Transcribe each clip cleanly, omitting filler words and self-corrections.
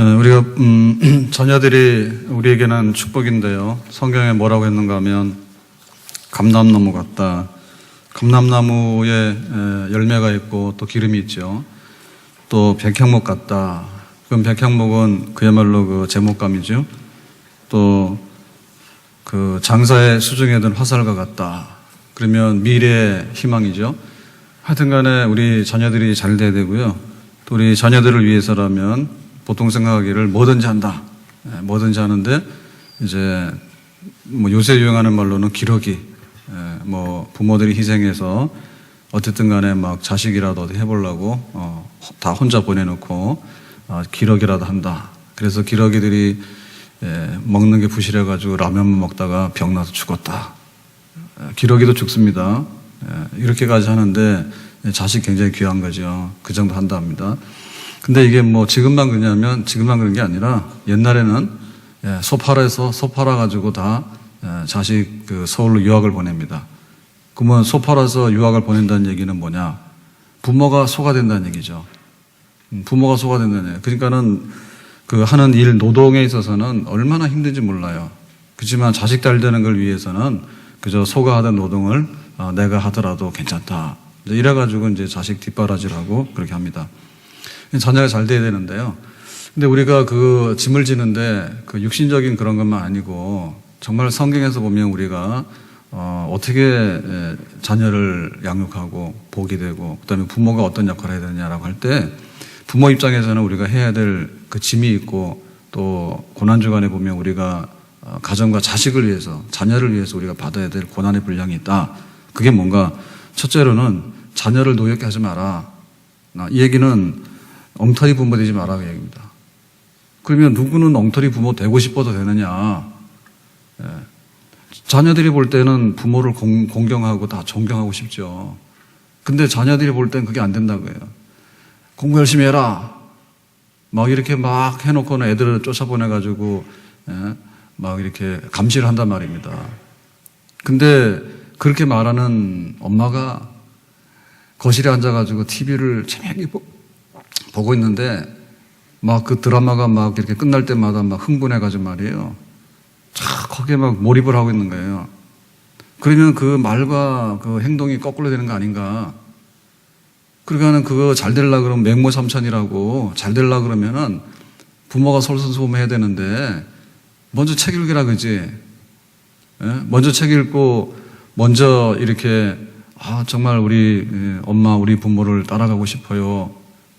우리가 자녀들이 우리에게는 축복인데요. 성경에 뭐라고 했는가 하면 감람나무 같다. 감람나무에 열매가 있고 또 기름이 있죠. 또 백향목 같다. 그럼 백향목은 그야말로 그 제목감이죠. 또 그 장사의 수중에 든 화살과 같다. 그러면 미래의 희망이죠. 하여튼간에 우리 자녀들이 잘 돼야 되고요. 또 우리 자녀들을 위해서라면 보통 생각하기를 뭐든지 한다. 뭐든지 하는데 이제 뭐 요새 유행하는 말로는 기러기. 뭐 부모들이 희생해서 어쨌든 간에 막 자식이라도 해보려고 다 혼자 보내놓고 기러기라도 한다. 그래서 기러기들이 먹는 게 부실해가지고 라면만 먹다가 병나서 죽었다. 기러기도 죽습니다. 이렇게까지 하는데 자식 굉장히 귀한 거죠. 그 정도 한다 합니다. 근데 이게 뭐 지금만 그런 게 아니라 옛날에는 소 팔아가지고 다 자식 그 서울로 유학을 보냅니다. 그러면 소 팔아서 유학을 보낸다는 얘기는 뭐냐? 부모가 소가 된다는 얘기죠. 부모가 소가 된다는 얘기. 그러니까는 그 하는 일 노동에 있어서는 얼마나 힘든지 몰라요. 그렇지만 자식 잘 되는 걸 위해서는 그저 소가 하던 노동을 내가 하더라도 괜찮다. 이래가지고 이제 자식 뒷바라지라고 그렇게 합니다. 자녀가 잘 돼야 되는데요. 근데 우리가 그 짐을 지는데 그 육신적인 그런 것만 아니고 정말 성경에서 보면 우리가 어떻게 자녀를 양육하고 보게 되고 그다음에 부모가 어떤 역할을 해야 되느냐라고 할 때 부모 입장에서는 우리가 해야 될 그 짐이 있고 또 고난주간에 보면 우리가 가정과 자식을 위해서 자녀를 위해서 우리가 받아야 될 고난의 분량이 있다. 그게 뭔가 첫째로는 자녀를 노엽게 하지 마라. 이 얘기는 엉터리 부모 되지 마라 그 얘기입니다. 그러면 누구는 엉터리 부모 되고 싶어도 되느냐. 자녀들이 볼 때는 부모를 공경하고 다 존경하고 싶죠. 근데 자녀들이 볼 때는 그게 안 된다고요. 공부 열심히 해라. 막 이렇게 막 해놓고는 애들을 쫓아보내가지고 막 이렇게 감시를 한단 말입니다. 근데 그렇게 말하는 엄마가 거실에 앉아가지고 TV를 재미있게 보고 있는데 막 그 드라마가 막 이렇게 끝날 때마다 막 흥분해가지고 말이에요. 거기에 막 몰입을 하고 있는 거예요. 그러면 그 말과 그 행동이 거꾸로 되는 거 아닌가. 그러니까는 그거 잘 되려고 그러면 맹모삼천이라고 잘 되려고 그러면은 부모가 솔선수범해야 되는데 먼저 책 읽으라 그지. 먼저 책 읽고 먼저 이렇게 정말 우리 엄마 우리 부모를 따라가고 싶어요.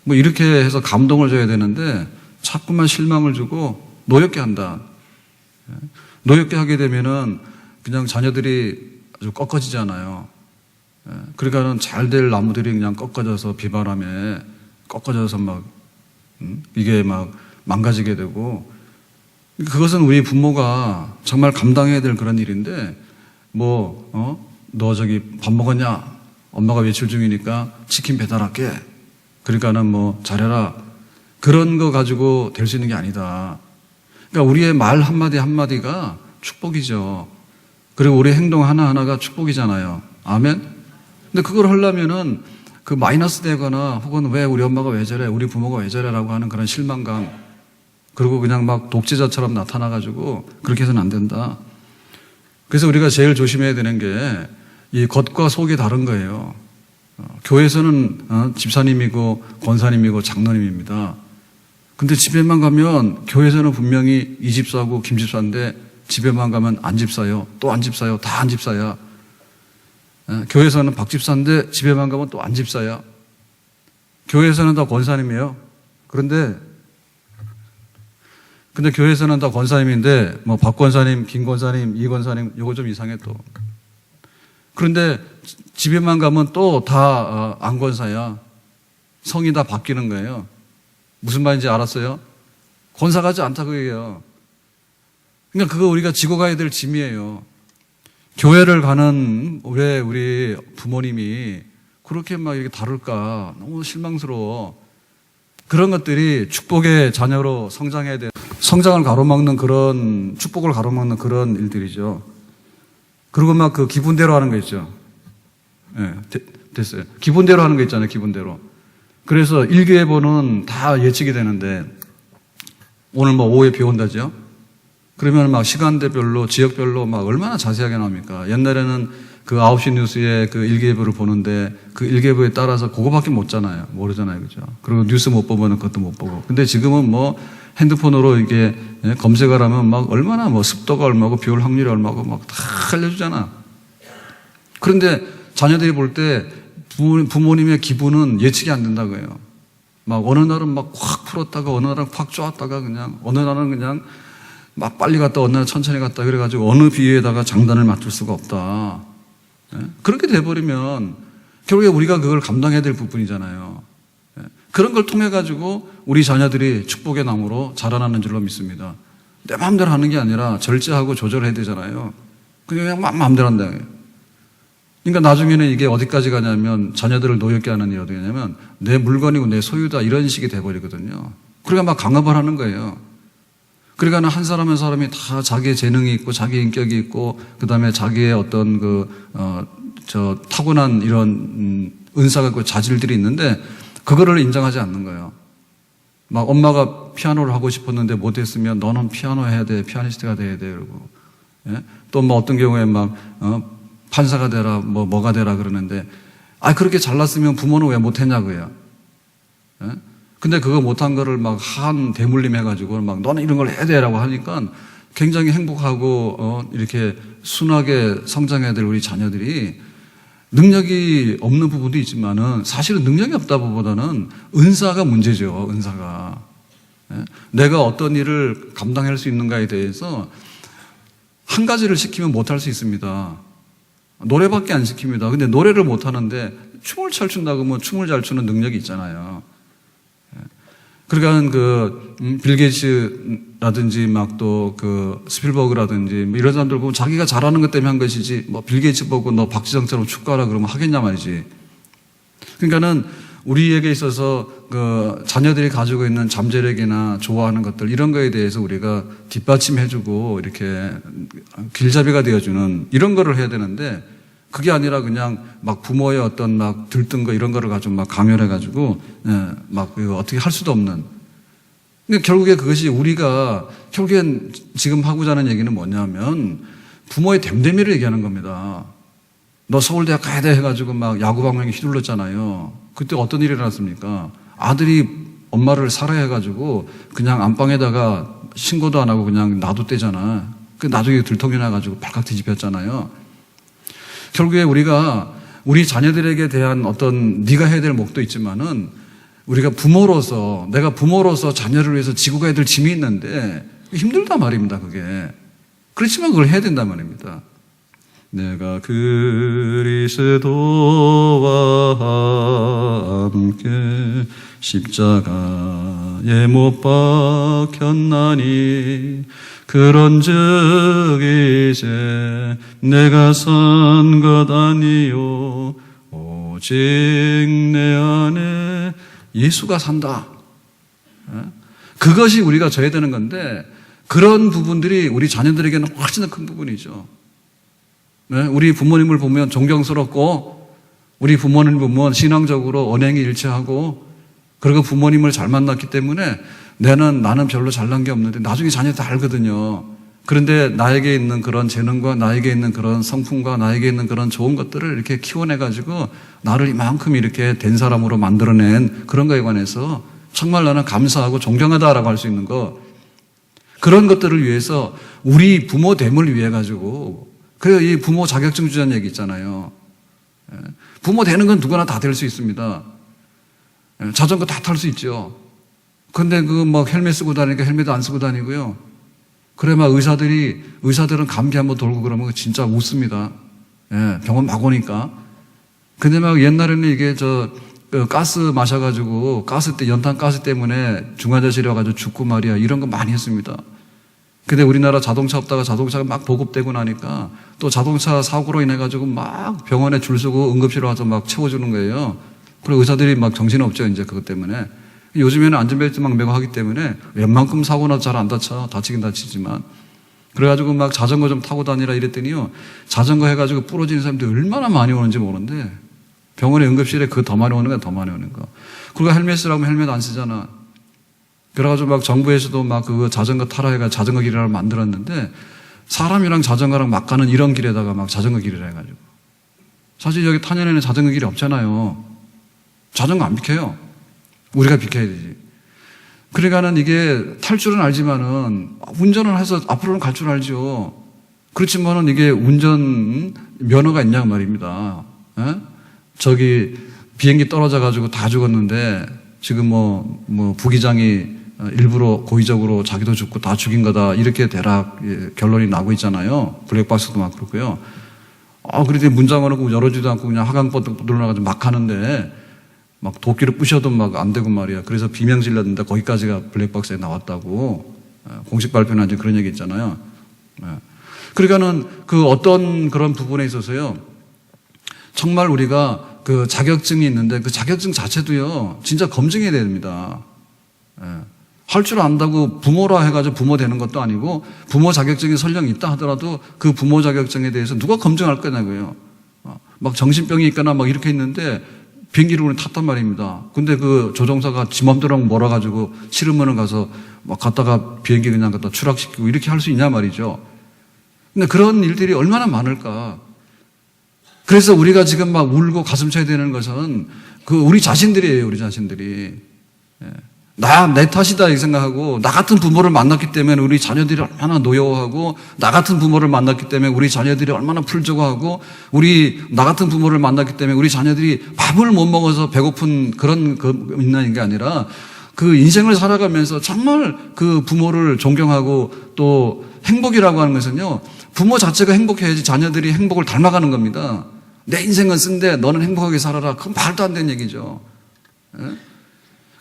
뭐 이렇게 해서 감동을 줘야 되는데 자꾸만 실망을 주고 노엽게 한다. 노엽게 하게 되면은 그냥 자녀들이 아주 꺾어지잖아요. 그러니까는 잘 될 나무들이 그냥 꺾어져서 비바람에 꺾어져서 막 이게 막 망가지게 되고 그것은 우리 부모가 정말 감당해야 될 그런 일인데 너 저기 밥 먹었냐? 엄마가 외출 중이니까 치킨 배달할게. 그러니까는 뭐 잘해라. 그런 거 가지고 될 수 있는 게 아니다. 그러니까 우리의 말 한마디 한마디가 축복이죠. 그리고 우리의 행동 하나하나가 축복이잖아요. 아멘? 근데 그걸 하려면은 그 마이너스 되거나 혹은 왜 우리 엄마가 왜 저래, 우리 부모가 왜 저래라고 하는 그런 실망감 그리고 그냥 막 독재자처럼 나타나가지고 그렇게 해서는 안 된다. 그래서 우리가 제일 조심해야 되는 게 이 겉과 속이 다른 거예요. 교회에서는 집사님이고 권사님이고 장로님입니다. 근데 집에만 가면 교회에서는 분명히 이 집사고 김 집사인데 집에만 가면 안 집사요. 또 안 집사요. 다 안 집사야. 교회에서는 박 집사인데 집에만 가면 또 안 집사야. 교회에서는 다 권사님이에요. 근데 교회에서는 다 권사님인데 뭐 박 권사님, 김 권사님, 이 권사님 이거 좀 이상해 또. 그런데 집에만 가면 또 다 안 권사야. 성이 다 바뀌는 거예요. 무슨 말인지 알았어요? 권사 같지 않다 그게요. 그러니까 그거 우리가 지고 가야 될 짐이에요. 교회를 가는 왜 우리 부모님이 그렇게 막 이렇게 다룰까 너무 실망스러워. 그런 것들이 축복의 자녀로 성장해야 돼. 성장을 가로막는 그런 축복을 가로막는 그런 일들이죠. 그리고 막 그 기분대로 하는 거 있죠. 됐어요. 기분대로 하는 거 있잖아요. 기분대로. 그래서 일기예보는 다 예측이 되는데 오늘 뭐 오후에 비 온다죠? 그러면 막 시간대별로, 지역별로 막 얼마나 자세하게 나옵니까? 옛날에는 그 9시 뉴스에 그 일기예보를 보는데 그 일기예보에 따라서 그거밖에 모르잖아요. 그죠? 그리고 뉴스 못 보면 그것도 못 보고. 근데 지금은 뭐 핸드폰으로 이게 검색을 하면 막 얼마나 뭐 습도가 얼마고 비 올 확률이 얼마고 막 다 알려주잖아. 그런데 자녀들이 볼 때 부모님의 기분은 예측이 안 된다고요. 막 어느 날은 막 확 풀었다가 어느 날은 확 쪼았다가 그냥 어느 날은 그냥 막 빨리 갔다 어느 날 천천히 갔다 그래가지고 어느 비유에다가 장단을 맞출 수가 없다. 그렇게 돼버리면 결국에 우리가 그걸 감당해야 될 부분이잖아요. 그런 걸 통해 가지고 우리 자녀들이 축복의 나무로 자라나는 줄로 믿습니다. 내 마음대로 하는 게 아니라 절제하고 조절해야 되잖아요. 그냥 마음대로 한다. 그러니까 나중에는 이게 어디까지 가냐면 자녀들을 노엽게 하는 일이 어디 가냐면 내 물건이고 내 소유다 이런 식이 돼버리거든요. 그러니까 막 강압을 하는 거예요. 그러니까 한 사람 한 사람이 다 자기의 재능이 있고 자기 인격이 있고 그 다음에 자기의 어떤 타고난 이런 은사가 있고 자질들이 있는데 그거를 인정하지 않는 거예요. 막 엄마가 피아노를 하고 싶었는데 못했으면 너는 피아노 해야 돼, 피아니스트가 돼야 돼 그러고 또 뭐 어떤 경우에 막 판사가 되라, 뭐가 되라 그러는데 그렇게 잘났으면 부모는 왜 못했냐고요. 근데 그거 못한 거를 막 한 대물림 해가지고 막 너는 이런 걸 해야 돼라고 하니까 굉장히 행복하고 이렇게 순하게 성장해야 될 우리 자녀들이 능력이 없는 부분도 있지만은 사실은 능력이 없다보다는 은사가 문제죠. 은사가. 내가 어떤 일을 감당할 수 있는가에 대해서 한 가지를 시키면 못할 수 있습니다. 노래밖에 안 시킵니다. 근데 노래를 못하는데 춤을 잘 춘다고 뭐 춤을 잘 추는 능력이 있잖아요. 그러니까 빌 게이츠라든지 막 또 스필버그라든지 뭐 이런 사람들 보면 자기가 잘하는 것 때문에 한 것이지 뭐 빌 게이츠 보고 너 박지성처럼 축구하라 그러면 하겠냐 말이지. 그러니까는 우리에게 있어서 자녀들이 가지고 있는 잠재력이나 좋아하는 것들 이런 거에 대해서 우리가 뒷받침해주고 이렇게 길잡이가 되어주는 이런 거를 해야 되는데 그게 아니라 그냥 막 부모의 어떤 막 들뜬 거 이런 거를 가지고 막 강요해가지고 막 어떻게 할 수도 없는. 그러니까 결국에 그것이 우리가 결국엔 지금 하고자 하는 얘기는 뭐냐면 부모의 됨됨이를 얘기하는 겁니다. 너 서울대학 가야 돼 해가지고 막 야구 방망이 휘둘렀잖아요. 그때 어떤 일이 일어났습니까? 아들이 엄마를 살해해가지고 그냥 안방에다가 신고도 안 하고 그냥 놔뒀대잖아. 그 나중에 들통이 나가지고 발칵 뒤집혔잖아요. 결국에 우리가 우리 자녀들에게 대한 어떤 네가 해야 될 몫도 있지만은 우리가 부모로서 내가 부모로서 자녀를 위해서 지고 가야 될 짐이 있는데 힘들단 말입니다. 그게. 그렇지만 그걸 해야 된단 말입니다. 내가 그리스도와 함께 십자가에 못 박혔나니 그런즉 이제 내가 산 것 아니요 오직 내 안에 예수가 산다. 그것이 우리가 져야 되는 건데 그런 부분들이 우리 자녀들에게는 훨씬 더 큰 부분이죠. 우리 부모님을 보면 존경스럽고 우리 부모님을 보면 신앙적으로 언행이 일치하고 그리고 부모님을 잘 만났기 때문에 나는 별로 잘난 게 없는데 나중에 자녀들 다 알거든요. 그런데 나에게 있는 그런 재능과 나에게 있는 그런 성품과 나에게 있는 그런 좋은 것들을 이렇게 키워내가지고 나를 이만큼 이렇게 된 사람으로 만들어낸 그런 거에 관해서 정말 나는 감사하고 존경하다라고 할 수 있는 거 그런 것들을 위해서 우리 부모 됨을 위해 가지고 그래요. 이 부모 자격증 주자는 얘기 있잖아요. 부모 되는 건 누구나 다 될 수 있습니다. 자전거 다 탈 수 있죠. 근데 헬멧 쓰고 다니니까 헬멧 안 쓰고 다니고요. 그래 막 의사들은 감기 한번 돌고 그러면 진짜 웃습니다. 병원 막 오니까. 근데 막 옛날에는 이게 가스 마셔가지고 연탄 가스 때문에 중환자실에 와가지고 죽고 말이야. 이런 거 많이 했습니다. 근데 우리나라 자동차 없다가 자동차가 막 보급되고 나니까 또 자동차 사고로 인해가지고 막 병원에 줄 서고 응급실에 와서 막 채워주는 거예요. 그리고 의사들이 막 정신없죠, 이제 그것 때문에. 요즘에는 안전벨트 막 매고 하기 때문에 웬만큼 사고나 잘 안 다쳐. 다치긴 다치지만. 그래가지고 막 자전거 좀 타고 다니라 이랬더니요. 자전거 해가지고 부러지는 사람들이 얼마나 많이 오는지 모르는데 병원에 응급실에 그거 더 많이 오는 거야, 더 많이 오는 거. 그리고 헬멧 쓰라고 헬멧 안 쓰잖아. 그래가지고 막 정부에서도 막 그 자전거 타라 해가 자전거 길이라고 만들었는데 사람이랑 자전거랑 막 가는 이런 길에다가 막 자전거 길이라 해가지고. 사실 여기 탄현에는 자전거 길이 없잖아요. 자전거 안 비켜요. 우리가 비켜야 되지. 그러니까는 이게 탈 줄은 알지만은 운전을 해서 앞으로는 갈 줄 알죠. 그렇지만은 이게 운전 면허가 있냐 말입니다. 에? 저기 비행기 떨어져가지고 다 죽었는데 지금 뭐 부기장이 일부러 고의적으로 자기도 죽고 다 죽인 거다 이렇게 대략 결론이 나고 있잖아요. 블랙박스도 막 그렇고요. 그런데 문장을 열어주지도 않고 그냥 하강버튼 눌러가지고 막 하는데 막 도끼를 부셔도 막 안 되고 말이야. 그래서 비명 질렀는데 거기까지가 블랙박스에 나왔다고 공식 발표는 아직 그런 얘기 있잖아요. 그러니까는 그 어떤 그런 부분에 있어서요. 정말 우리가 그 자격증이 있는데 그 자격증 자체도요. 진짜 검증해야 됩니다. 할 줄 안다고 부모라 해가지고 부모 되는 것도 아니고 부모 자격증이 설령 있다 하더라도 그 부모 자격증에 대해서 누가 검증할 거냐고요. 막 정신병이 있거나 막 이렇게 있는데 비행기를 탔단 말입니다. 근데 그 조종사가 지 맘대로 몰아가지고 싫으면은 가서 막 갔다가 비행기 그냥 갖다 추락시키고 이렇게 할 수 있냐 말이죠. 근데 그런 일들이 얼마나 많을까. 그래서 우리가 지금 막 울고 가슴 쳐야 되는 것은 그 우리 자신들이에요, 우리 자신들이. 내 탓이다 이 생각하고 나 같은 부모를 만났기 때문에 우리 자녀들이 얼마나 노여워하고 나 같은 부모를 만났기 때문에 우리 자녀들이 얼마나 풀쩍어하고 나 같은 부모를 만났기 때문에 우리 자녀들이 밥을 못 먹어서 배고픈 그런 있는 게 아니라 그 인생을 살아가면서 정말 그 부모를 존경하고 또 행복이라고 하는 것은요 부모 자체가 행복해야지 자녀들이 행복을 닮아가는 겁니다. 내 인생은 쓴데 너는 행복하게 살아라. 그건 말도 안 되는 얘기죠.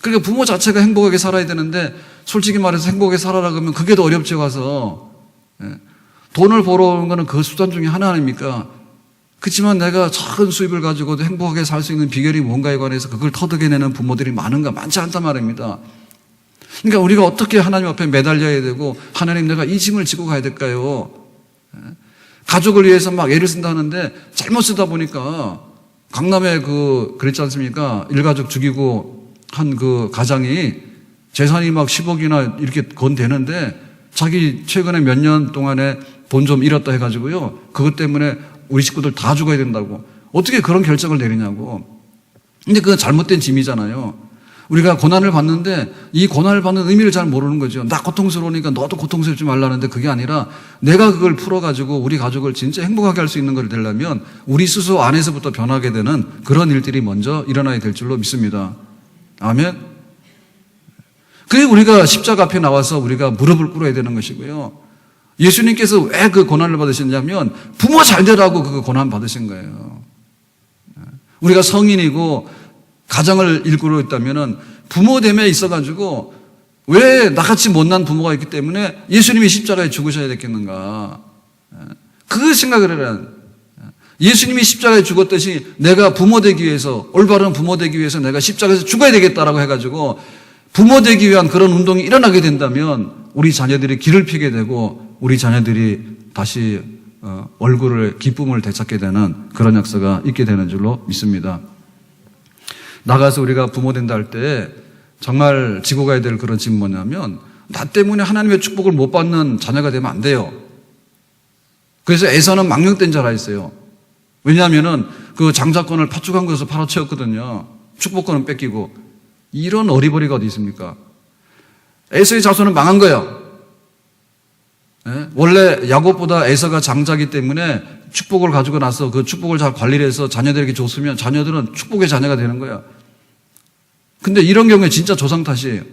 그러니까 부모 자체가 행복하게 살아야 되는데 솔직히 말해서 행복하게 살아라 그러면 그게 더 어렵지 와서 돈을 벌어오는 거는 그 수단 중에 하나 아닙니까? 그렇지만 내가 작은 수입을 가지고도 행복하게 살 수 있는 비결이 뭔가에 관해서 그걸 터득해내는 부모들이 많지 않단 말입니다. 그러니까 우리가 어떻게 하나님 앞에 매달려야 되고 하나님 내가 이 짐을 지고 가야 될까요? 가족을 위해서 막 애를 쓴다는데 잘못 쓰다 보니까 강남에 그랬지 않습니까? 일가족 죽이고 한 그 가장이 재산이 막 10억이나 이렇게 건되는데 자기 최근에 몇 년 동안에 돈 좀 잃었다 해가지고요. 그것 때문에 우리 식구들 다 죽어야 된다고. 어떻게 그런 결정을 내리냐고. 근데 그건 잘못된 짐이잖아요. 우리가 고난을 받는데 이 고난을 받는 의미를 잘 모르는 거죠. 나 고통스러우니까 너도 고통스럽지 말라는데 그게 아니라 내가 그걸 풀어가지고 우리 가족을 진짜 행복하게 할 수 있는 걸 되려면 우리 스스로 안에서부터 변하게 되는 그런 일들이 먼저 일어나야 될 줄로 믿습니다. 아멘. 그게 우리가 십자가 앞에 나와서 우리가 무릎을 꿇어야 되는 것이고요. 예수님께서 왜 그 고난을 받으셨냐면 부모 잘 되라고 그 고난 받으신 거예요. 우리가 성인이고 가정을 일구고 있다면 부모됨에 있어가지고 왜 나같이 못난 부모가 있기 때문에 예수님이 십자가에 죽으셔야 됐겠는가. 그 생각을 해라. 예수님이 십자가에 죽었듯이 내가 부모 되기 위해서 올바른 부모 되기 위해서 내가 십자가에서 죽어야 되겠다라고 해가지고 부모 되기 위한 그런 운동이 일어나게 된다면 우리 자녀들이 길을 피게 되고 우리 자녀들이 다시 얼굴을 기쁨을 되찾게 되는 그런 역사가 있게 되는 줄로 믿습니다. 나가서 우리가 부모 된다 할 때 정말 지고 가야 될 그런 짐은 뭐냐면 나 때문에 하나님의 축복을 못 받는 자녀가 되면 안 돼요. 그래서 에서는 망령된 자라 했어요. 왜냐하면은 그 장자권을 팥죽한 것을 팔아채웠거든요. 축복권은 뺏기고. 이런 어리버리가 어디 있습니까? 에서의 자손은 망한 거예요. 원래 야곱보다 에서가 장자기 때문에 축복을 가지고 나서 그 축복을 잘 관리를 해서 자녀들에게 줬으면 자녀들은 축복의 자녀가 되는 거야. 근데 이런 경우에 진짜 조상 탓이에요.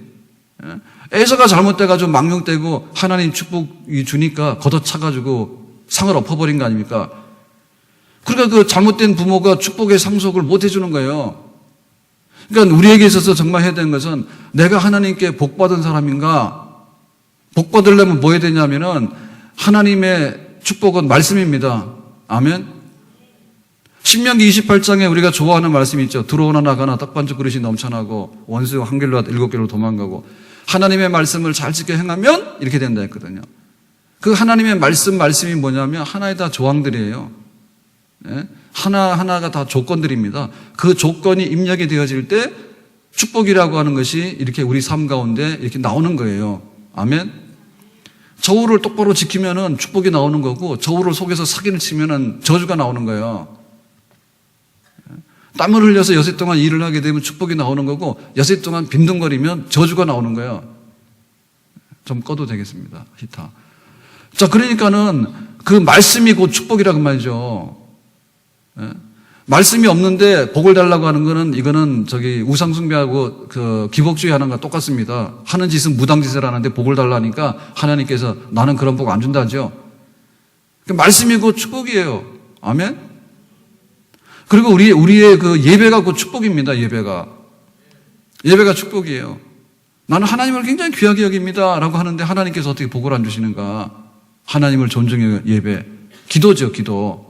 에서가 잘못돼가지고 망령되고 하나님 축복이 주니까 걷어차가지고 상을 엎어버린 거 아닙니까? 그러니까 그 잘못된 부모가 축복의 상속을 못 해주는 거예요. 그러니까 우리에게 있어서 정말 해야 되는 것은 내가 하나님께 복받은 사람인가? 복받으려면 뭐 해야 되냐면은 하나님의 축복은 말씀입니다. 아멘. 신명기 28장에 우리가 좋아하는 말씀이 있죠. 들어오나 나가나 떡반죽 그릇이 넘쳐나고 원수 한 길로 7개로 도망가고 하나님의 말씀을 잘 지켜 행하면 이렇게 된다 했거든요. 그 하나님의 말씀이 뭐냐면 하나의 다 조항들이에요. 하나하나가 다 조건들입니다. 그 조건이 입력이 되어질 때 축복이라고 하는 것이 이렇게 우리 삶 가운데 이렇게 나오는 거예요. 아멘. 저울을 똑바로 지키면은 축복이 나오는 거고, 저울을 속에서 사기를 치면은 저주가 나오는 거예요. 땀을 흘려서 여섯 동안 일을 하게 되면 축복이 나오는 거고, 여섯 동안 빈둥거리면 저주가 나오는 거예요. 좀 꺼도 되겠습니다. 히터. 자, 그러니까는 그 말씀이 곧 축복이라고 말이죠. 예? 말씀이 없는데 복을 달라고 하는 거는, 이거는 우상숭배하고 그 기복주의 하는 거랑 똑같습니다. 하는 짓은 무당짓을 하는데 복을 달라니까 하나님께서 나는 그런 복 안 준다죠. 말씀이 곧 축복이에요. 아멘? 그리고 우리의 그 예배가 곧 축복입니다. 예배가 축복이에요. 나는 하나님을 굉장히 귀하게 여깁니다 라고 하는데 하나님께서 어떻게 복을 안 주시는가? 하나님을 존중해요. 예배. 기도죠, 기도.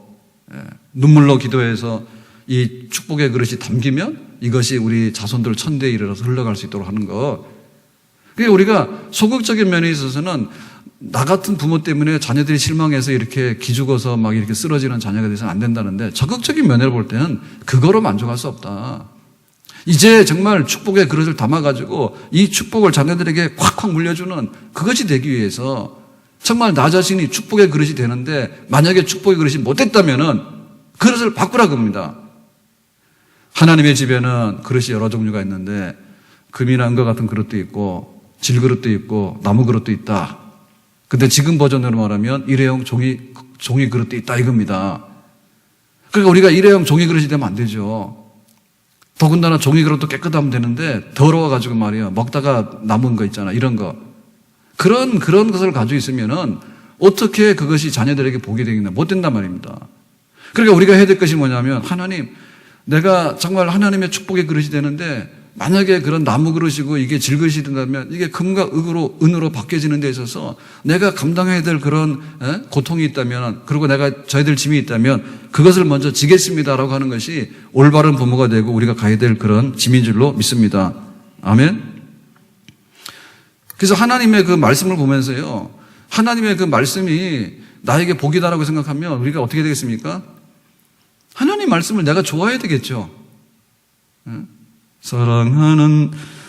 눈물로 기도해서 이 축복의 그릇이 담기면 이것이 우리 자손들 천대에 이르러서 흘러갈 수 있도록 하는 거. 그러니까 우리가 소극적인 면에 있어서는 나 같은 부모 때문에 자녀들이 실망해서 이렇게 기죽어서 막 이렇게 쓰러지는 자녀가 돼서는 안 된다는데, 적극적인 면을 볼 때는 그거로 만족할 수 없다. 이제 정말 축복의 그릇을 담아가지고 이 축복을 자녀들에게 콱콱 물려주는 그것이 되기 위해서 정말 나 자신이 축복의 그릇이 되는데, 만약에 축복의 그릇이 못됐다면은 그릇을 바꾸라고 합니다. 하나님의 집에는 그릇이 여러 종류가 있는데 금이나 은과 같은 그릇도 있고 질그릇도 있고 나무 그릇도 있다. 근데 지금 버전으로 말하면 일회용 종이 그릇도 있다 이겁니다. 그러니까 우리가 일회용 종이 그릇이 되면 안 되죠. 더군다나 종이 그릇도 깨끗하면 되는데 더러워가지고 말이야 먹다가 남은 거 있잖아, 이런 거. 그런 것을 가지고 있으면은 어떻게 그것이 자녀들에게 복이 되겠나? 못 된단 말입니다. 그러니까 우리가 해야 될 것이 뭐냐면, 하나님, 내가 정말 하나님의 축복의 그릇이 되는데 만약에 그런 나무 그릇이고 이게 질그릇이 된다면 이게 금과 은으로 바뀌어지는 데 있어서 내가 감당해야 될 그런 고통이 있다면, 그리고 내가 저희들 짐이 있다면 그것을 먼저 지겠습니다라고 하는 것이 올바른 부모가 되고 우리가 가야 될 그런 짐인 줄로 믿습니다. 아멘. 그래서 하나님의 그 말씀을 보면서요, 하나님의 그 말씀이 나에게 복이다라고 생각하면 우리가 어떻게 되겠습니까? 하나님 말씀을 내가 좋아해야 되겠죠.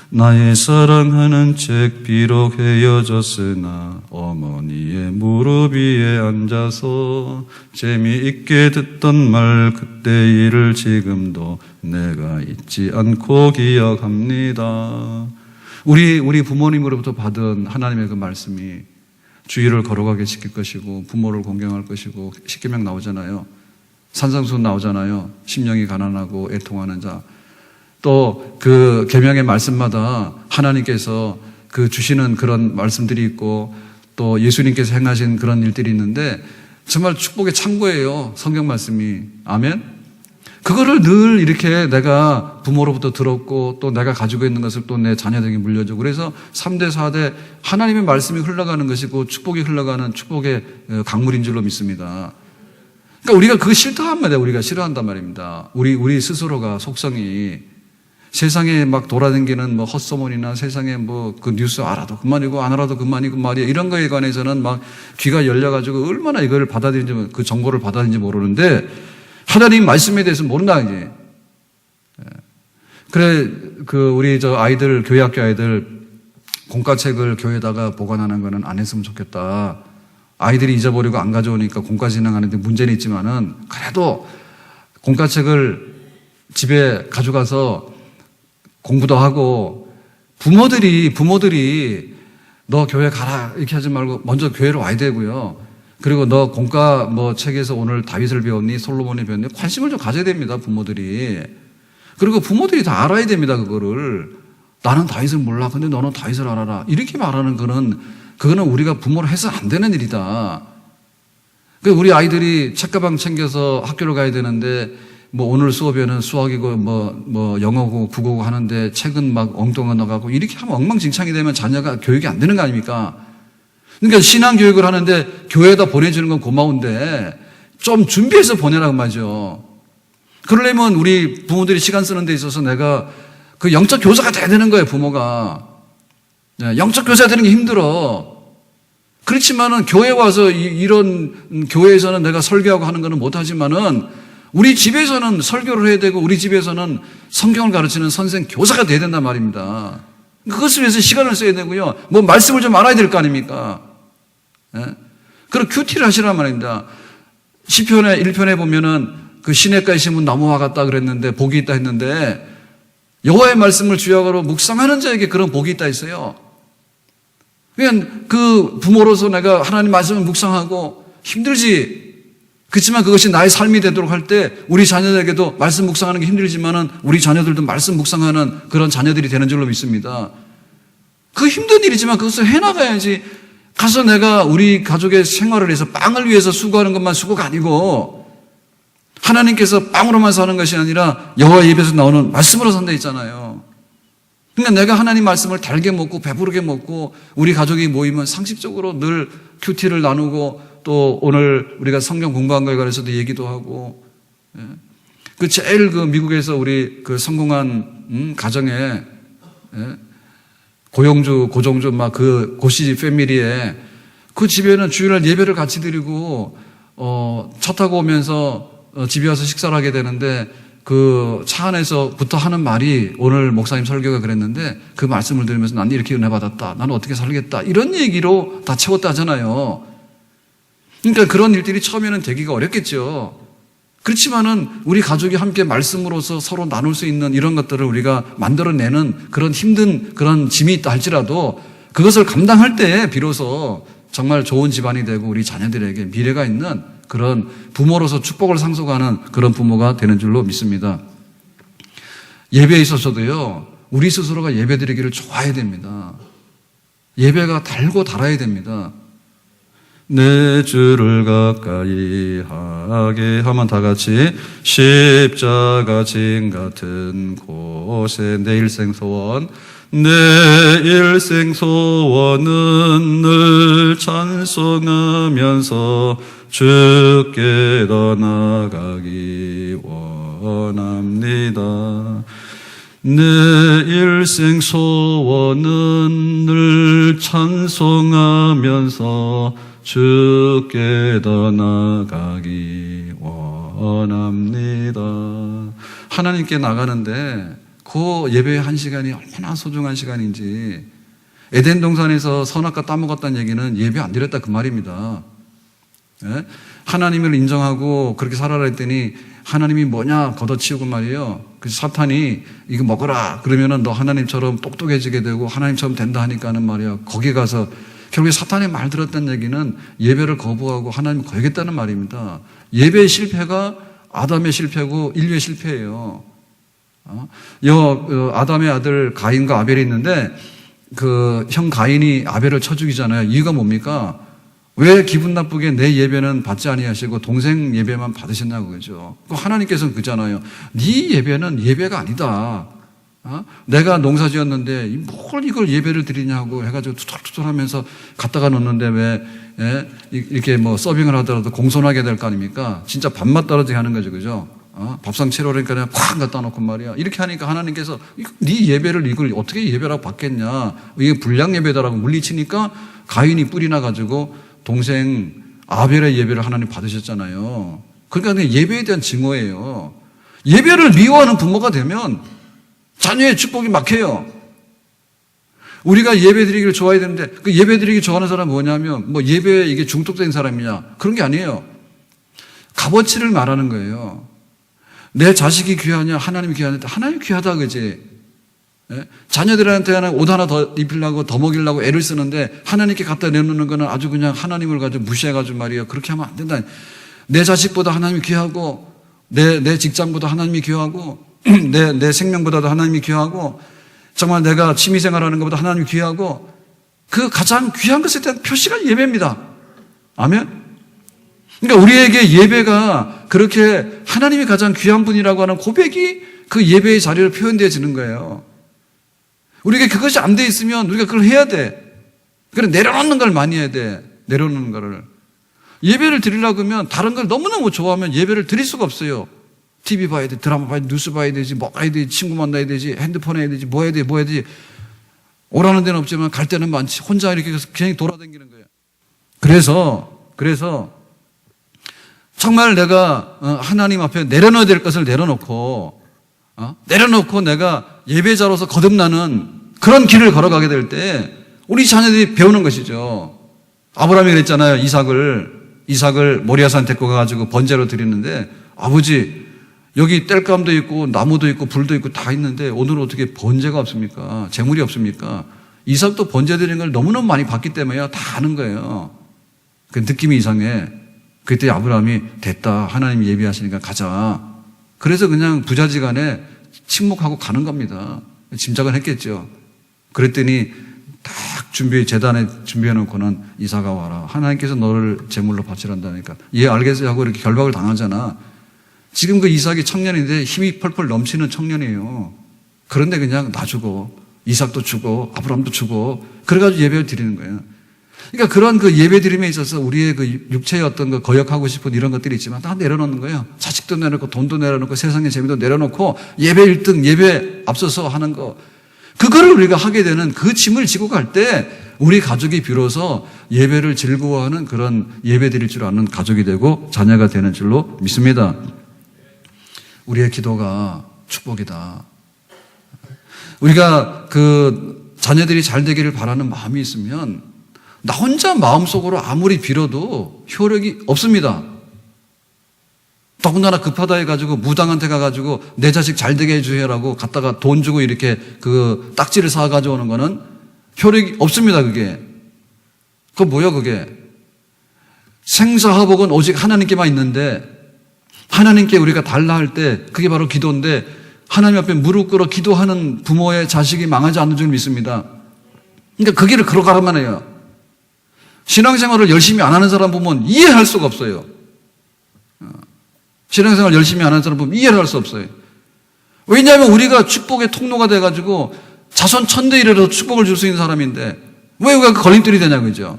나의 사랑하는 책 비록 헤어졌으나 어머니의 무릎 위에 앉아서 재미있게 듣던 말 그때 일을 지금도 내가 잊지 않고 기억합니다. 우리 부모님으로부터 받은 하나님의 그 말씀이 주의를 거룩하게 지킬 것이고 부모를 공경할 것이고, 십계명 나오잖아요. 산상수훈 나오잖아요. 심령이 가난하고 애통하는 자. 또 그 계명의 말씀마다 하나님께서 그 주시는 그런 말씀들이 있고, 또 예수님께서 행하신 그런 일들이 있는데 정말 축복의 창고예요, 성경 말씀이. 아멘. 그거를 늘 이렇게 내가 부모로부터 들었고 또 내가 가지고 있는 것을 또 내 자녀들에게 물려주고, 그래서 3대 4대 하나님의 말씀이 흘러가는 것이고 축복이 흘러가는 축복의 강물인 줄로 믿습니다. 그러니까 우리가 그거 싫다한 말이야. 우리가 싫어한단 말입니다. 우리 스스로가 속성이 세상에 막 돌아다니는 뭐 헛소문이나 세상에 뭐 그 뉴스 알아도 그만이고 안 알아도 그만이고 말이야, 이런 거에 관해서는 막 귀가 열려가지고 얼마나 이걸 받아들인지, 그 정보를 받아들인지 모르는데 하나님 말씀에 대해서 모른다 이제. 그래 우리 아이들, 교회학교 아이들 공과책을 교회에다가 보관하는 거는 안 했으면 좋겠다. 아이들이 잊어버리고 안 가져오니까 공과 진행하는데 문제는 있지만은 그래도 공과책을 집에 가져가서 공부도 하고, 부모들이 너 교회 가라 이렇게 하지 말고 먼저 교회로 와야 되고요. 그리고 너 공과 뭐 책에서 오늘 다윗을 배웠니, 솔로몬을 배웠니, 관심을 좀 가져야 됩니다, 부모들이. 그리고 부모들이 다 알아야 됩니다, 그거를. 나는 다윗을 몰라, 근데 너는 다윗을 알아라, 이렇게 말하는 그거는 우리가 부모로 해서 안 되는 일이다. 우리 아이들이 책가방 챙겨서 학교를 가야 되는데 뭐 오늘 수업에는 수학이고 뭐 영어고 국어고 하는데 책은 막 엉뚱한 거 나가고, 이렇게 하면 엉망진창이 되면 자녀가 교육이 안 되는 거 아닙니까? 그러니까 신앙교육을 하는데 교회에다 보내주는 건 고마운데 좀 준비해서 보내라고 말이죠. 그러려면 우리 부모들이 시간 쓰는 데 있어서 내가 그 영적 교사가 돼야 되는 거예요, 부모가. 영적 교사가 되는 게 힘들어. 그렇지만은 교회 와서 이런 교회에서는 내가 설교하고 하는 거는 못하지만은 우리 집에서는 설교를 해야 되고 우리 집에서는 성경을 가르치는 선생, 교사가 돼야 된단 말입니다. 그것을 위해서 시간을 써야 되고요. 뭐 말씀을 좀 알아야 될 거 아닙니까? 예? 그런 큐티를 하시란 말입니다. 시편의 1편에 보면은 그 시냇가에 심은 나무와 같다 그랬는데 복이 있다 했는데 여호와의 말씀을 주야로 묵상하는 자에게 그런 복이 있다 했어요. 그냥 그 부모로서 내가 하나님 말씀을 묵상하고 힘들지. 그렇지만 그것이 나의 삶이 되도록 할 때 우리 자녀들에게도 말씀 묵상하는 게 힘들지만은 우리 자녀들도 말씀 묵상하는 그런 자녀들이 되는 줄로 믿습니다. 그 힘든 일이지만 그것을 해나가야지. 가서 내가 우리 가족의 생활을 위해서 빵을 위해서 수고하는 것만 수고가 아니고 하나님께서 빵으로만 사는 것이 아니라 여호와의 입에서 나오는 말씀으로 산다 했잖아요. 그러니까 내가 하나님 말씀을 달게 먹고 배부르게 먹고 우리 가족이 모이면 상식적으로 늘 큐티를 나누고 또 오늘 우리가 성경 공부한 거에 관해서도 얘기도 하고 그 제일 그 미국에서 우리 그 성공한 가정에 고용주, 고종주 막 그 고씨 패밀리에 그 집에는 주일날 예배를 같이 드리고 차 타고 오면서 집에 와서 식사를 하게 되는데 그 차 안에서부터 하는 말이 오늘 목사님 설교가 그랬는데 그 말씀을 들으면서 난 이렇게 은혜 받았다. 나는 어떻게 살겠다. 이런 얘기로 다 채웠다 하잖아요. 그러니까 그런 일들이 처음에는 되기가 어렵겠죠. 그렇지만은 우리 가족이 함께 말씀으로서 서로 나눌 수 있는 이런 것들을 우리가 만들어내는 그런 힘든 그런 짐이 있다 할지라도 그것을 감당할 때 비로소 정말 좋은 집안이 되고 우리 자녀들에게 미래가 있는 그런 부모로서 축복을 상속하는 그런 부모가 되는 줄로 믿습니다. 예배에 있어서도요, 우리 스스로가 예배 드리기를 좋아해야 됩니다. 예배가 달고 달아야 됩니다. 내 주를 가까이 하게 하면 다 같이 십자가 진 같은 곳에 내 일생 소원 내 일생 소원은 늘 찬송하면서 주께 더 나아가기 원합니다. 내 일생 소원은 늘 찬송하면서 주께 더 나아가기 원합니다. 하나님께 나가는데 그 예배의 한 시간이 얼마나 소중한 시간인지. 에덴 동산에서 선악과 따먹었다는 얘기는 예배 안 드렸다 그 말입니다. 예? 하나님을 인정하고 그렇게 살아라 했더니 하나님이 뭐냐 걷어치우고 말이에요. 그래서 사탄이 이거 먹어라 그러면은 너 하나님처럼 똑똑해지게 되고 하나님처럼 된다 하니까는 말이야. 거기 가서 결국에 사탄의 말 들었다는 얘기는 예배를 거부하고 하나님을 거역했다는 말입니다. 예배의 실패가 아담의 실패고 인류의 실패예요. 아담의 아들 가인과 아벨이 있는데 그 형 가인이 아벨을 쳐 죽이잖아요. 이유가 뭡니까? 왜 기분 나쁘게 내 예배는 받지 아니하시고 동생 예배만 받으셨냐고 그죠? 하나님께서는 그잖아요. 네 예배는 예배가 아니다. 내가 농사 지었는데 뭘 이걸 예배를 드리냐고 해가지고 투덜투덜하면서 갖다가 놓는데 왜 이렇게 뭐 서빙을 하더라도 공손하게 될 거 아닙니까? 진짜 밥맛 떨어지게 하는 거죠, 그죠? 밥상 치러오니까 그냥 팍 갖다 놓고 말이야. 이렇게 하니까 하나님께서 네 예배를 이걸 어떻게 예배라고 받겠냐? 이게 불량 예배다라고 물리치니까 가인이 뿔이 나가지고 동생 아벨의 예배를 하나님 받으셨잖아요. 그러니까 예배에 대한 증오예요. 예배를 미워하는 부모가 되면 자녀의 축복이 막혀요. 우리가 예배 드리기를 좋아해야 되는데 그 예배 드리기 좋아하는 사람은 뭐냐면 뭐 예배에 이게 중독된 사람이냐 그런 게 아니에요. 값어치를 말하는 거예요. 내 자식이 귀하냐 하나님이 귀하냐 하나님이 귀하다 그지. 자녀들한테는 옷 하나 더 입히려고 더 먹이려고 애를 쓰는데 하나님께 갖다 내놓는 거는 아주 그냥 하나님을 가지고 무시해가지고 말이야. 그렇게 하면 안 된다. 내 자식보다 하나님이 귀하고 내 직장보다 하나님이 귀하고 내 생명보다도 하나님이 귀하고 정말 내가 취미생활하는 것보다 하나님이 귀하고 그 가장 귀한 것에 대한 표시가 예배입니다. 아멘? 그러니까 우리에게 예배가 그렇게 하나님이 가장 귀한 분이라고 하는 고백이 그 예배의 자리로 표현되어지는 거예요. 우리에게 그것이 안 돼 있으면 우리가 그걸 해야 돼. 그래 내려놓는 걸 많이 해야 돼. 내려놓는 거를. 예배를 드리려고 하면 다른 걸 너무너무 좋아하면 예배를 드릴 수가 없어요. TV 봐야 돼, 드라마 봐야 돼, 뉴스 봐야 되지, 뭐 해야 되지, 친구 만나야 되지, 핸드폰 해야 되지, 뭐 해야 되지. 오라는 데는 없지만 갈 데는 많지. 혼자 이렇게 그냥 돌아다니는 거예요. 그래서 정말 내가 하나님 앞에 내려놓아야 될 것을 내려놓고 내가 예배자로서 거듭나는 그런 길을 걸어가게 될 때 우리 자녀들이 배우는 것이죠. 아브라함이 그랬잖아요. 이삭을 모리아산 데리고 가가지고 번제로 드리는데, 아버지 여기 땔감도 있고 나무도 있고 불도 있고 다 있는데 오늘은 어떻게 번제가 없습니까? 제물이 없습니까? 이삭도 번제 드리는 걸 너무너무 많이 봤기 때문에 다 아는 거예요. 그 느낌이 이상해. 그때 아브라함이 됐다, 하나님이 예비하시니까 가자. 그래서 그냥 부자지간에 침묵하고 가는 겁니다. 짐작은 했겠죠. 그랬더니 딱 재단에 준비해놓고는 이삭아 와라, 하나님께서 너를 제물로 바치란다니까. 예, 알겠어요 하고 이렇게 결박을 당하잖아. 지금 그 이삭이 청년인데 힘이 펄펄 넘치는 청년이에요. 그런데 그냥 놔주고 이삭도 주고 아브라함도 주고 그래가지고 예배를 드리는 거예요. 그러니까 그런 그 예배 드림에 있어서 우리의 그 육체의 어떤 그 거역하고 싶은 이런 것들이 있지만 다 내려놓는 거예요. 자식도 내려놓고 돈도 내려놓고 세상의 재미도 내려놓고 예배 1등, 예배 앞서서 하는 거, 그거를 우리가 하게 되는 그 짐을 지고 갈 때 우리 가족이 비로소 예배를 즐거워하는 그런 예배 드릴 줄 아는 가족이 되고 자녀가 되는 줄로 믿습니다. 우리의 기도가 축복이다. 우리가 그 자녀들이 잘 되기를 바라는 마음이 있으면 나 혼자 마음속으로 아무리 빌어도 효력이 없습니다. 더군다나 급하다 해가지고 무당한테 가가지고 내 자식 잘 되게 해주라고 갔다가 돈 주고 이렇게 그 딱지를 사 가져오는 거는 효력이 없습니다. 그게 뭐야 그게? 생사화복은 오직 하나님께만 있는데, 하나님께 우리가 달라 할 때 그게 바로 기도인데, 하나님 앞에 무릎 꿇어 기도하는 부모의 자식이 망하지 않는 줄 믿습니다. 그러니까 그 길을 걸어가라만 해요. 신앙생활을 열심히 안 하는 사람 보면 이해할 수가 없어요. 신앙생활 열심히 안 하는 사람 보면 이해를 할 수 없어요. 왜냐하면 우리가 축복의 통로가 돼가지고 자손 천대이라도 축복을 줄 수 있는 사람인데 왜 우리가 걸림돌이 되냐고, 그죠?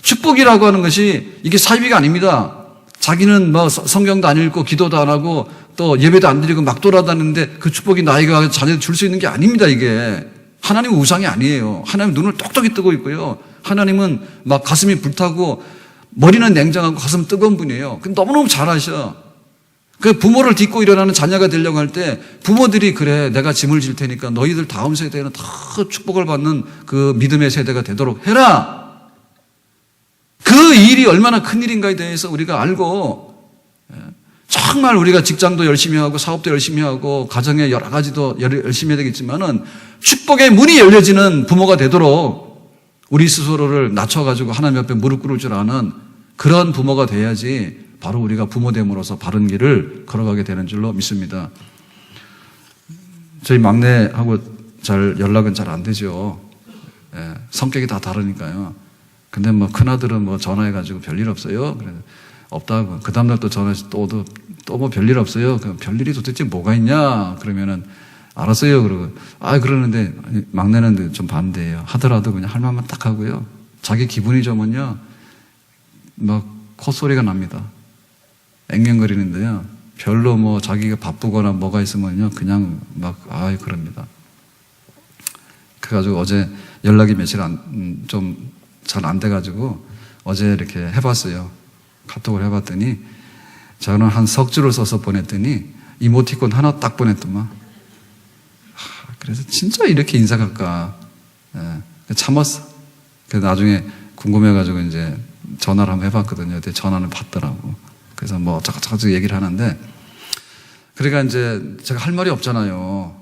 축복이라고 하는 것이 이게 사이비가 아닙니다. 자기는 뭐 성경도 안 읽고 기도도 안 하고 또 예배도 안 드리고 막 돌아다니는데 그 축복이 나에게 자녀들 줄 수 있는 게 아닙니다. 이게 하나님은 우상이 아니에요. 하나님은 눈을 똑똑히 뜨고 있고요. 하나님은 막 가슴이 불타고 머리는 냉정하고 가슴 뜨거운 분이에요. 너무너무 잘 아셔. 그 부모를 딛고 일어나는 자녀가 되려고 할 때 부모들이 그래, 내가 짐을 질 테니까 너희들 다음 세대에는 다 축복을 받는 그 믿음의 세대가 되도록 해라. 그 일이 얼마나 큰 일인가에 대해서 우리가 알고, 정말 우리가 직장도 열심히 하고 사업도 열심히 하고 가정의 여러 가지도 열심히 해야 되겠지만은 축복의 문이 열려지는 부모가 되도록 우리 스스로를 낮춰가지고 하나님 앞에 무릎 꿇을 줄 아는 그런 부모가 돼야지 바로 우리가 부모됨으로써 바른 길을 걸어가게 되는 줄로 믿습니다. 저희 막내하고 연락은 잘 안 되죠. 성격이 다 다르니까요. 근데 뭐 큰아들은 뭐 전화해가지고 별일 없어요. 그래 없다고. 그 다음날 또 전화해서 또 뭐 별일 없어요. 그럼 별일이 도대체 뭐가 있냐? 그러면은 알았어요. 그러고 그러는데 막내는 좀 반대예요. 하더라도 그냥 할 말만 딱 하고요. 자기 기분이 좋으면요 막 콧소리가 납니다. 앵앵거리는데요. 별로 뭐 자기가 바쁘거나 뭐가 있으면요 그냥 막 그럽니다. 그래가지고 어제 연락이 며칠 좀 잘 안 돼가지고 어제 이렇게 해봤어요. 카톡을 해봤더니 저는 한 석 줄을 써서 보냈더니 이모티콘 하나 딱 보냈더만. 그래서 진짜 이렇게 인사할까? 참았어. 그래서 나중에 궁금해가지고 이제 전화를 한번 해봤거든요. 근데 전화를 받더라고. 그래서 뭐 어쩌고저쩌고 얘기를 하는데, 그러니까 이제 제가 할 말이 없잖아요.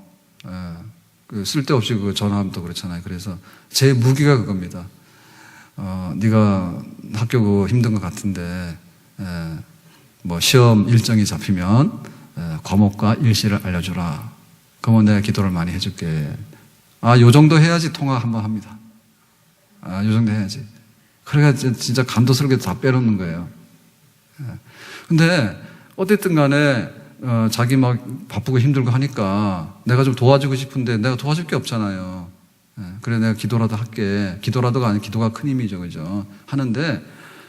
그 쓸데없이 그 전화하면 또 그렇잖아요. 그래서 제 무기가 그겁니다. 네가 학교 힘든 것 같은데, 뭐 시험 일정이 잡히면 과목과 일시를 알려주라. 그러면 내가 기도를 많이 해줄게. 요 정도 해야지 통화 한번 합니다. 요 정도 해야지. 그래가 진짜 간도스럽게 다 빼놓는 거예요. 근데 어쨌든 간에 자기 막 바쁘고 힘들고 하니까 내가 좀 도와주고 싶은데 내가 도와줄 게 없잖아요. 그래 내가 기도라도 할게. 기도라도가 아니라 기도가 큰 힘이죠, 그죠? 하는데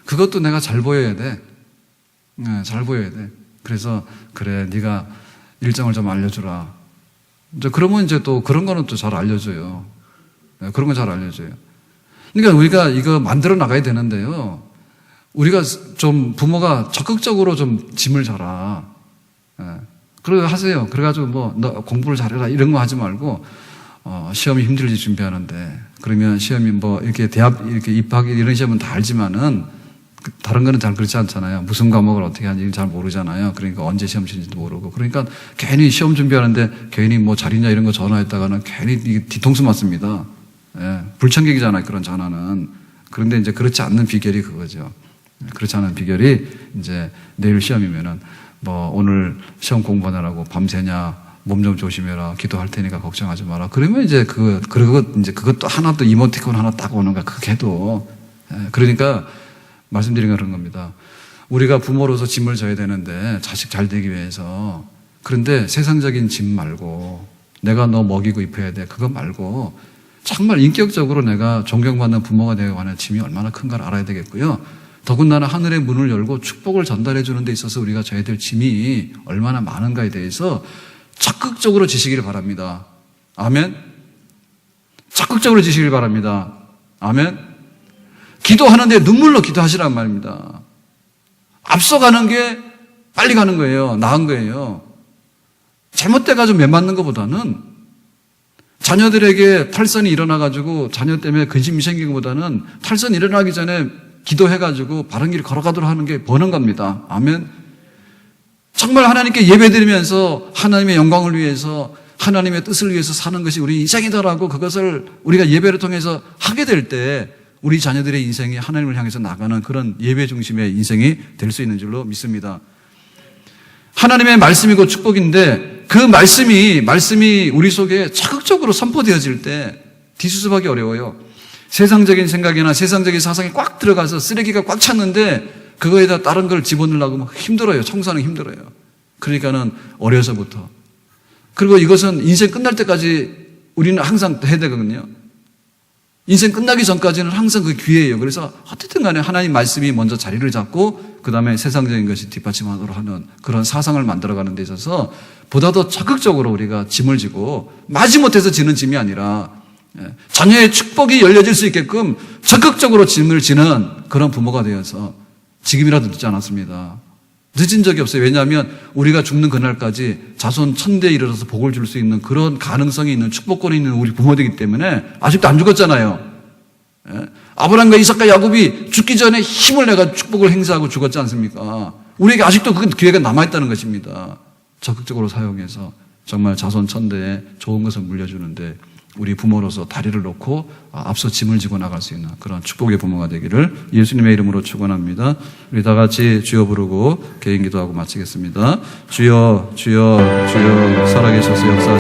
그것도 내가 잘 보여야 돼. 잘 보여야 돼. 그래서 그래 네가 일정을 좀 알려주라. 이제 그러면 이제 또 그런 거는 또 잘 알려줘요. 그런 건 잘 알려줘요. 그러니까 우리가 이거 만들어 나가야 되는데요. 우리가 좀 부모가 적극적으로 좀 짐을 져라. 예. 그러고 하세요. 그래가지고 뭐 너 공부를 잘해라 이런 거 하지 말고 시험이 힘들지 준비하는데 그러면 시험이 뭐 이렇게 대학 이렇게 입학 이런 시험은 다 알지만은 다른 거는 잘 그렇지 않잖아요. 무슨 과목을 어떻게 하는지 잘 모르잖아요. 그러니까 언제 시험 치는지도 모르고 그러니까 괜히 시험 준비하는데 괜히 뭐 잘 있냐 이런 거 전화했다가는 괜히 이게 뒤통수 맞습니다. 예. 불청객이잖아요. 그런 전화는. 그런데 이제 그렇지 않는 비결이 그거죠. 그렇지 않은 비결이 이제 내일 시험이면은 뭐 오늘 시험 공부하느라고 밤새냐 몸 좀 조심해라 기도할 테니까 걱정하지 마라 그러면 이제 그것도 하나 또 이모티콘 하나 딱 오는 거야 그게도. 그러니까 말씀드린 그런 겁니다. 우리가 부모로서 짐을 져야 되는데 자식 잘 되기 위해서 그런데 세상적인 짐 말고 내가 너 먹이고 입혀야 돼 그거 말고 정말 인격적으로 내가 존경받는 부모가 되어 가는 짐이 얼마나 큰가를 알아야 되겠고요. 더군다나 하늘의 문을 열고 축복을 전달해 주는 데 있어서 우리가 져야 될 짐이 얼마나 많은가에 대해서 적극적으로 지시기를 바랍니다. 아멘. 적극적으로 지시기를 바랍니다. 아멘. 기도하는데 눈물로 기도하시란 말입니다. 앞서가는 게 빨리 가는 거예요. 나은 거예요. 잘못돼가지고 매 맞는 것보다는 자녀들에게 탈선이 일어나가지고 자녀 때문에 근심이 생긴 것보다는 탈선이 일어나기 전에 기도해가지고 바른 길 걸어가도록 하는 게 버는 겁니다. 아멘. 정말 하나님께 예배드리면서 하나님의 영광을 위해서 하나님의 뜻을 위해서 사는 것이 우리 인생이다라고 그것을 우리가 예배를 통해서 하게 될 때 우리 자녀들의 인생이 하나님을 향해서 나가는 그런 예배 중심의 인생이 될 수 있는 줄로 믿습니다. 하나님의 말씀이고 축복인데 그 말씀이 우리 속에 적극적으로 선포되어질 때 뒤수습하기 어려워요. 세상적인 생각이나 세상적인 사상이 꽉 들어가서 쓰레기가 꽉 찼는데 그거에다 다른 걸 집어넣으려고 힘들어요. 청소하는 게 힘들어요. 그러니까는 어려서부터. 그리고 이것은 인생 끝날 때까지 우리는 항상 해야 되거든요. 인생 끝나기 전까지는 항상 그 기회예요. 그래서 어쨌든 간에 하나님 말씀이 먼저 자리를 잡고 그 다음에 세상적인 것이 뒷받침하도록 하는 그런 사상을 만들어가는 데 있어서 보다 더 적극적으로 우리가 짐을 지고 마지못해서 지는 짐이 아니라 자녀의 축복이 열려질 수 있게끔 적극적으로 짐을 지는 그런 부모가 되어서 지금이라도 늦지 않았습니다. 늦은 적이 없어요. 왜냐하면 우리가 죽는 그날까지 자손 1000대에 이르러서 복을 줄 수 있는 그런 가능성이 있는 축복권이 있는 우리 부모들이기 때문에 아직도 안 죽었잖아요. 아브라함과 이삭과 야곱이 죽기 전에 힘을 내가 축복을 행사하고 죽었지 않습니까? 우리에게 아직도 그 기회가 남아있다는 것입니다. 적극적으로 사용해서 정말 자손 1000대에 좋은 것을 물려주는데 우리 부모로서 다리를 놓고 앞서 짐을 지고 나갈 수 있는 그런 축복의 부모가 되기를 예수님의 이름으로 축원합니다. 우리 다 같이 주여 부르고 개인 기도하고 마치겠습니다. 주여 주여 주여 살아계셔서 역사